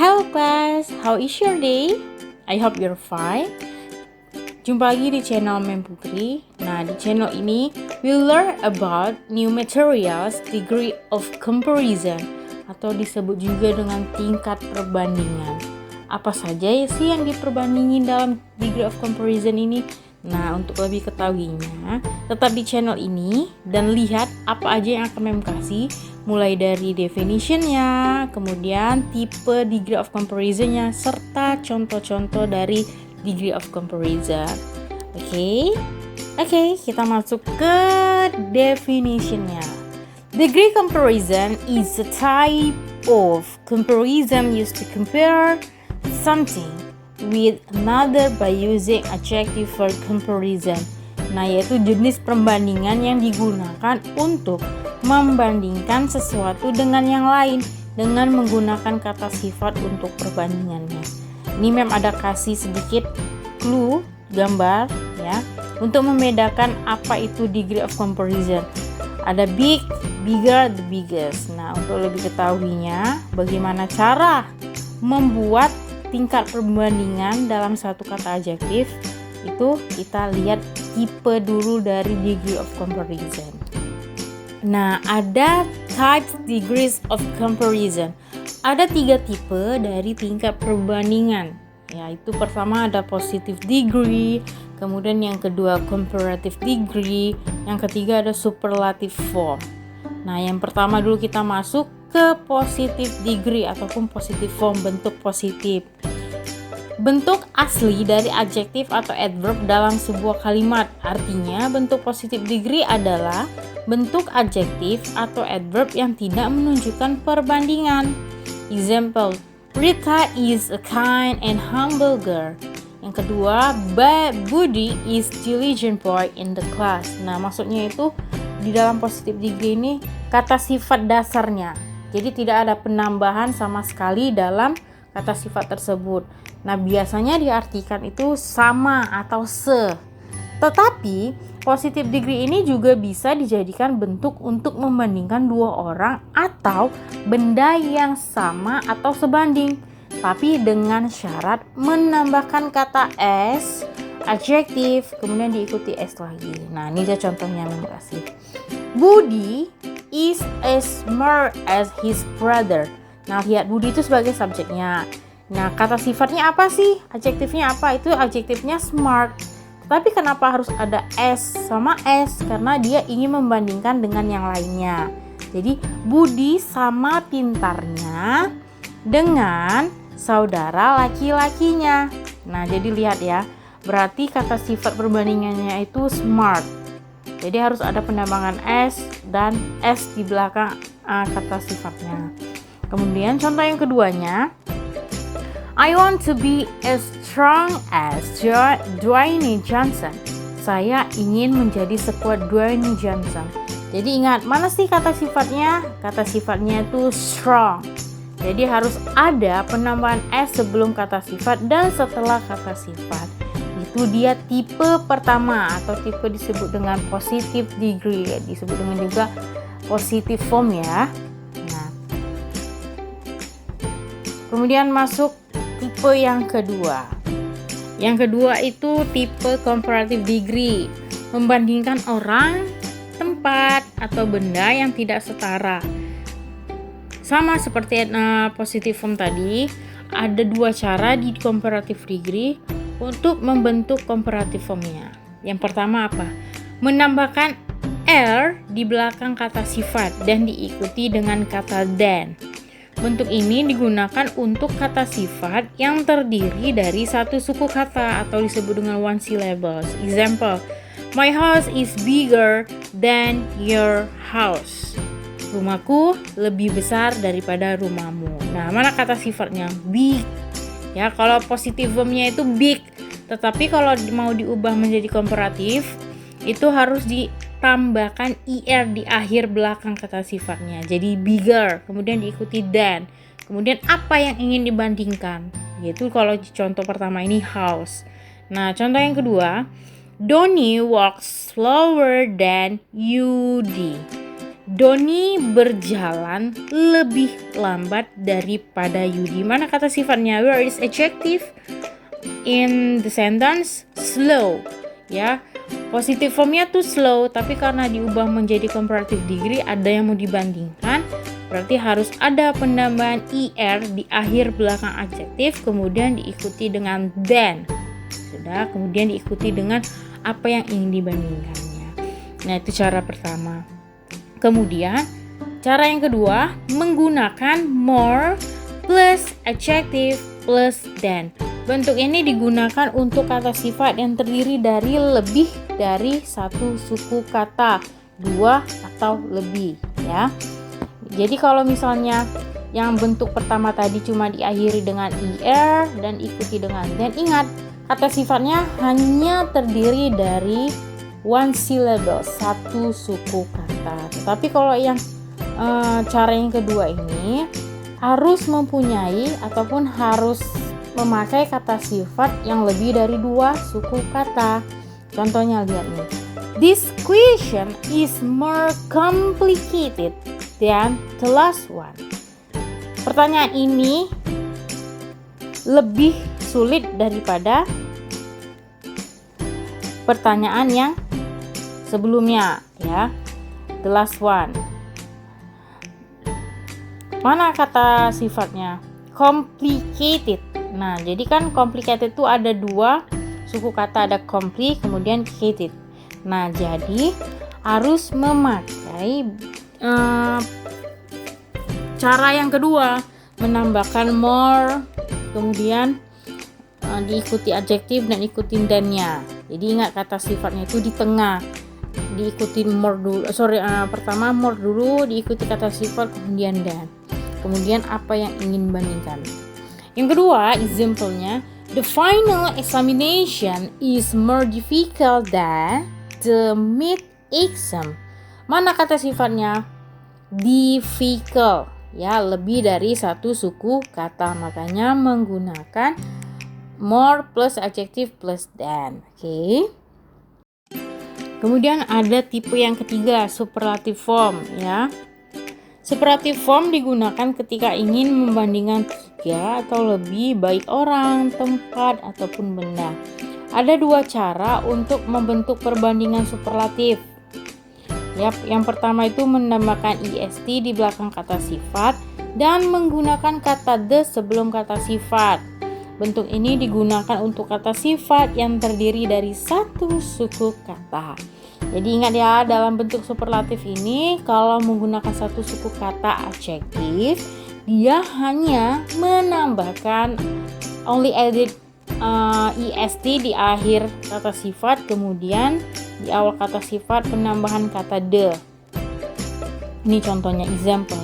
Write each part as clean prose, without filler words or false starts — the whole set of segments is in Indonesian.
Hello class, how is your day? I hope you're fine. Jumpa lagi di channel Mem Putri. Nah, di channel ini we'll learn about new materials, degree of comparison, atau disebut juga dengan tingkat perbandingan. Apa saja sih yang diperbandingin dalam degree of comparison ini? Nah, untuk lebih ketahuinya, tetap di channel ini dan lihat apa aja yang akan Mem kasih, mulai dari definition-nya, kemudian tipe degree of comparison-nya, serta contoh-contoh dari degree of comparison. Oke, kita masuk ke definition-nya. Degree comparison is a type of comparison used to compare something with another by using adjective for comparison. Nah, yaitu jenis perbandingan yang digunakan untuk membandingkan sesuatu dengan yang lain dengan menggunakan kata sifat untuk perbandingannya. Ini Mem ada kasih sedikit clue, gambar ya, untuk membedakan apa itu degree of comparison. Ada big, bigger, the biggest. Nah, untuk lebih ketahuinya bagaimana cara membuat tingkat perbandingan dalam satu kata adjektif, itu kita lihat tipe dulu dari degree of comparison. Nah, ada types degrees of comparison. Ada 3 tipe dari tingkat perbandingan. Yaitu pertama ada positive degree, kemudian yang kedua comparative degree, yang ketiga ada superlative form. Nah, yang pertama dulu kita masuk ke positive degree ataupun positive form, bentuk positif. Bentuk asli dari adjektif atau adverb dalam sebuah kalimat. Artinya bentuk positive degree adalah bentuk adjektif atau adverb yang tidak menunjukkan perbandingan. Example, Rita is a kind and humble girl. Yang kedua, Budi is diligent boy in the class. Nah, maksudnya itu di dalam positive degree ini kata sifat dasarnya. Jadi tidak ada penambahan sama sekali dalam kata sifat tersebut. Nah, biasanya diartikan itu sama atau se. Tetapi positive degree ini juga bisa dijadikan bentuk untuk membandingkan dua orang atau benda yang sama atau sebanding, tapi dengan syarat menambahkan kata as, adjektif, kemudian diikuti s lagi. Nah, ini aja contohnya Mem kasih. Budi is as smart as his brother. Nah, lihat Budi itu sebagai subjeknya. Nah, kata sifatnya apa sih? Adjektifnya apa? Itu adjektifnya smart. Tapi kenapa harus ada S sama S? Karena dia ingin membandingkan dengan yang lainnya. Jadi, Budi sama pintarnya dengan saudara laki-lakinya. Nah, jadi lihat ya. Berarti kata sifat perbandingannya itu smart. Jadi harus ada penambahan S dan S di belakang kata sifatnya. Kemudian contoh yang keduanya, I want to be as strong as Dwayne Johnson. Saya ingin menjadi sekuat Dwayne Johnson. Jadi ingat, mana sih kata sifatnya? Kata sifatnya itu strong. Jadi harus ada penambahan S sebelum kata sifat dan setelah kata sifat. Itu dia tipe pertama atau tipe disebut dengan positive degree, disebut dengan juga positive form ya. Nah, kemudian masuk tipe yang kedua. Yang kedua itu tipe comparative degree, membandingkan orang, tempat, atau benda yang tidak setara. Sama seperti positive form tadi, ada 2 cara di comparative degree untuk membentuk comparative formnya. Yang pertama apa? Menambahkan R di belakang kata sifat dan diikuti dengan kata than. Bentuk ini digunakan untuk kata sifat yang terdiri dari satu suku kata atau disebut dengan one syllables. Example, my house is bigger than your house. Rumahku lebih besar daripada rumahmu. Nah, mana kata sifatnya? Big. Ya, kalau positive formnya itu big. Tetapi kalau mau diubah menjadi komparatif, itu harus ditambahkan IR di akhir belakang kata sifatnya. Jadi bigger, kemudian diikuti than. Kemudian apa yang ingin dibandingkan? Yaitu kalau contoh pertama ini house. Nah, contoh yang kedua, Donnie walks slower than Yudi. Doni berjalan lebih lambat daripada Yudi. Mana kata sifatnya? Where is adjective in the sentence? Slow. Ya, positive formnya tuh slow, tapi karena diubah menjadi comparative degree ada yang mau dibandingkan, berarti harus ada penambahan er di akhir belakang adjektif, kemudian diikuti dengan than. Sudah, kemudian diikuti dengan apa yang ingin dibandingkannya. Nah, itu cara pertama. Kemudian cara yang kedua, menggunakan more plus adjective plus than. Bentuk ini digunakan untuk kata sifat yang terdiri dari lebih dari satu suku kata, 2 atau lebih, ya. Jadi kalau misalnya yang bentuk pertama tadi cuma diakhiri dengan er dan ikuti dengan than, ingat kata sifatnya hanya terdiri dari one syllable, satu suku kata. Tetapi kalau yang cara yang kedua ini harus mempunyai ataupun harus memakai kata sifat yang lebih dari 2 suku kata. Contohnya lihat nih. This question is more complicated than the last one. Pertanyaan ini lebih sulit daripada pertanyaan yang sebelumnya, ya. The last one. Mana kata sifatnya? Complicated. Nah, jadi kan complicated itu ada 2 suku kata, ada compli kemudian cated. Nah, jadi harus memakai cara yang kedua, menambahkan more, kemudian diikuti adjektif dan ikutin than-nya. Jadi ingat kata sifatnya itu di tengah, diikuti more dulu. Pertama more dulu, diikuti kata sifat kemudian than. Kemudian apa yang ingin bandingkan. Yang kedua, example-nya, the final examination is more difficult than the mid exam. Mana kata sifatnya? Difficult, ya, lebih dari satu suku kata, makanya menggunakan more plus adjective plus than. Oke. Kemudian ada tipe yang ketiga, superlative form, ya. Superlative form digunakan ketika ingin membandingkan 3 atau lebih, baik orang, tempat, ataupun benda. Ada 2 cara untuk membentuk perbandingan superlatif. Yang pertama itu menambahkan est di belakang kata sifat dan menggunakan kata the sebelum kata sifat. Bentuk ini digunakan untuk kata sifat yang terdiri dari satu suku kata. Jadi ingat ya, dalam bentuk superlatif ini kalau menggunakan satu suku kata adjektif, dia hanya menambahkan only added est di akhir kata sifat, kemudian di awal kata sifat penambahan kata the. Ini contohnya, example.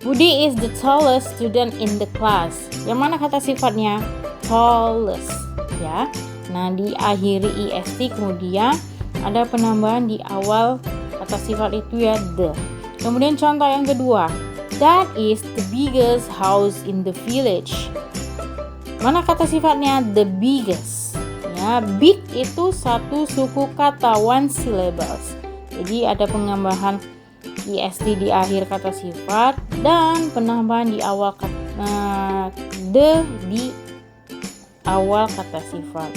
Budi is the tallest student in the class. Yang mana kata sifatnya? Tallest, ya. Nah, diakhiri est, kemudian ada penambahan di awal kata sifat itu, ya, the. Kemudian contoh yang kedua, that is the biggest house in the village. Mana kata sifatnya? The biggest, ya. Big itu satu suku kata, one syllables. Jadi ada penambahan est di akhir kata sifat dan penambahan di awal the di awal kata sifat.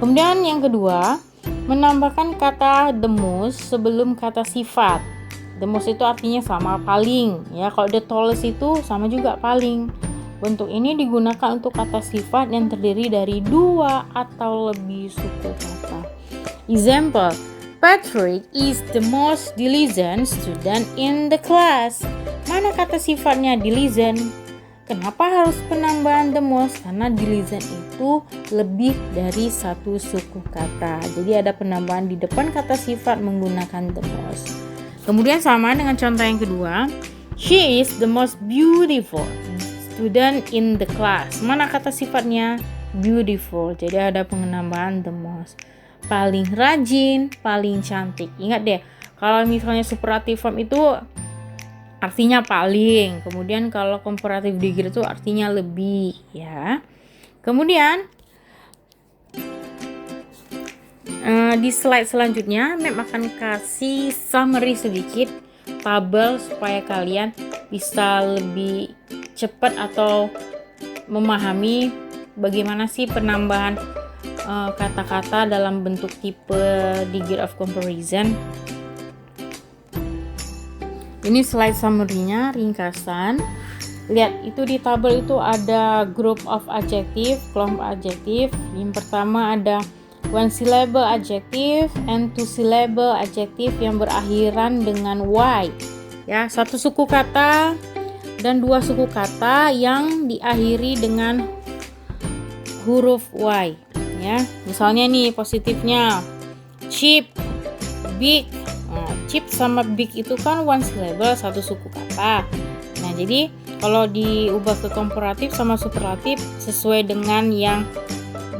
Kemudian yang kedua, menambahkan kata the most sebelum kata sifat. The most itu artinya sama, paling, ya. Kalau the tallest itu sama juga, paling. Bentuk ini digunakan untuk kata sifat yang terdiri dari 2 atau lebih suku kata. Example, Patrick is the most diligent student in the class. Mana kata sifatnya? Diligent. Kenapa harus penambahan the most? Karena diligent itu lebih dari satu suku kata. Jadi ada penambahan di depan kata sifat menggunakan the most. Kemudian sama dengan contoh yang kedua. She is the most beautiful student in the class. Mana kata sifatnya? Beautiful. Jadi ada penambahan the most. Paling rajin, paling cantik. Ingat deh, kalau misalnya superlative form itu artinya paling, kemudian kalau comparative degree itu artinya lebih, ya. Kemudian di slide selanjutnya Mem akan kasih summary sedikit tabel supaya kalian bisa lebih cepat atau memahami bagaimana sih penambahan kata-kata dalam bentuk tipe degree of comparison. Ini slide summary-nya, ringkasan. Lihat, itu di tabel itu ada group of adjective, kelompok adjektif. Yang pertama ada one syllable adjective and two syllable adjective yang berakhiran dengan y. Ya, satu suku kata dan dua suku kata yang diakhiri dengan huruf y. Ya, misalnya nih positifnya cheap, big. Nah, cheap sama big itu kan one syllable, satu suku kata. Nah, jadi kalau diubah ke komparatif sama superlatif sesuai dengan yang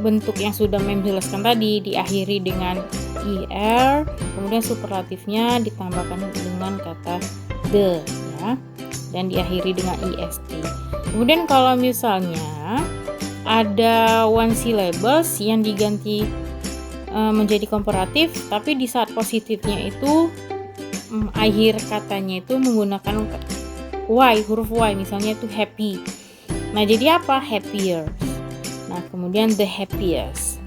bentuk yang sudah menjelaskan tadi, diakhiri dengan er, kemudian superlatifnya ditambahkan dengan kata the, ya, dan diakhiri dengan est. Kemudian kalau misalnya ada one syllables yang diganti menjadi komparatif, tapi di saat positifnya itu akhir katanya itu menggunakan y, huruf y, misalnya itu happy. Nah, jadi apa? Happier. Nah, kemudian the happiest.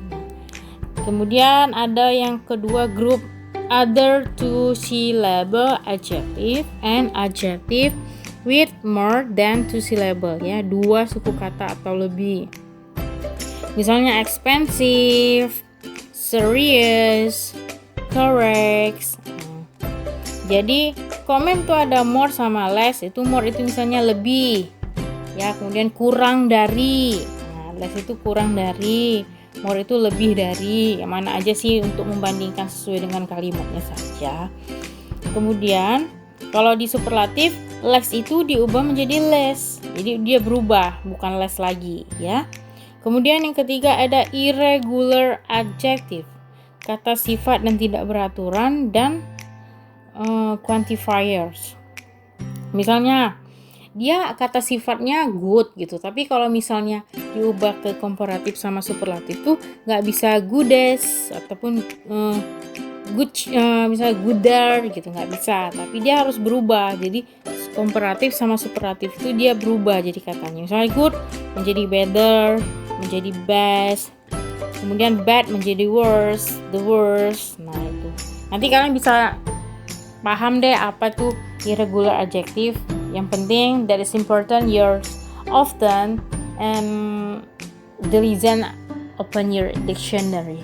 Kemudian ada yang kedua grup other two syllable adjective and adjective with more than two syllable, ya, dua suku kata atau lebih. Misalnya expensive, serious, correct. Jadi komen tuh ada more sama less. Itu more itu misalnya lebih, ya, kemudian kurang dari. Nah, less itu kurang dari, more itu lebih dari. Yang mana aja sih untuk membandingkan sesuai dengan kalimatnya saja. Kemudian kalau di superlatif, less itu diubah menjadi less. Jadi dia berubah, bukan less lagi, ya. Kemudian yang ketiga ada irregular adjective, kata sifat dan tidak beraturan, dan quantifiers. Misalnya dia kata sifatnya good gitu, tapi kalau misalnya diubah ke komparatif sama superlatif tuh nggak bisa goodest ataupun good, misalnya gooder gitu, nggak bisa, tapi dia harus berubah. Jadi komparatif sama superlatif itu dia berubah jadi katanya. Misalnya good menjadi better, menjadi best, kemudian bad menjadi worse, the worst. Nah, itu nanti kalian bisa paham deh apa tuh irregular adjective. Yang penting that is important, you're often and the reason open your dictionary.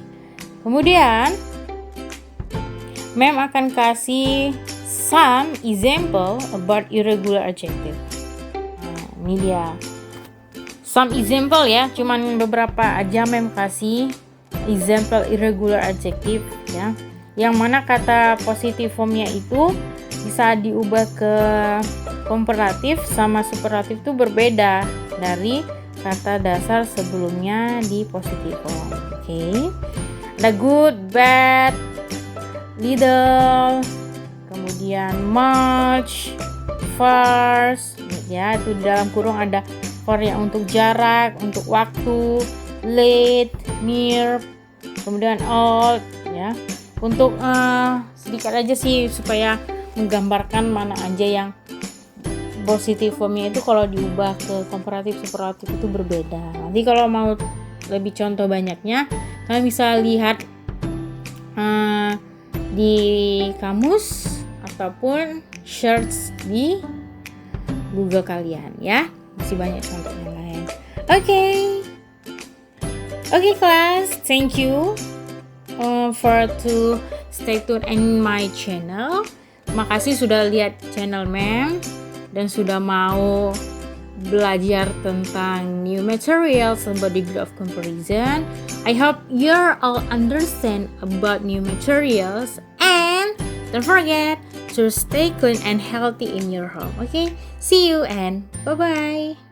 Kemudian Mem akan kasih some example about irregular adjective. Nah, ini dia some example, ya, cuman beberapa aja Mem kasih example irregular adjective, ya, yang mana kata positive formnya itu bisa diubah ke komparatif sama superlatif itu berbeda dari kata dasar sebelumnya di positive form. Oke. Ada good, bad, little, kemudian much, far, ya, itu dalam kurung ada for yang untuk jarak, untuk waktu, late, near, kemudian old, ya. Untuk sedikit aja sih supaya menggambarkan mana aja yang positive formnya itu kalau diubah ke komparatif superlatif itu berbeda. Nanti kalau mau lebih contoh banyaknya, kalian bisa lihat di kamus ataupun search di Google kalian, ya. Masih banyak contoh yang lain. Oke, class, thank you for to stay tune in my channel. Makasih sudah lihat channel Mem dan sudah mau belajar tentang new materials about degree of comparison. I hope you all understand about new materials, and don't forget to stay clean and healthy in your home. Okay, see you and bye bye.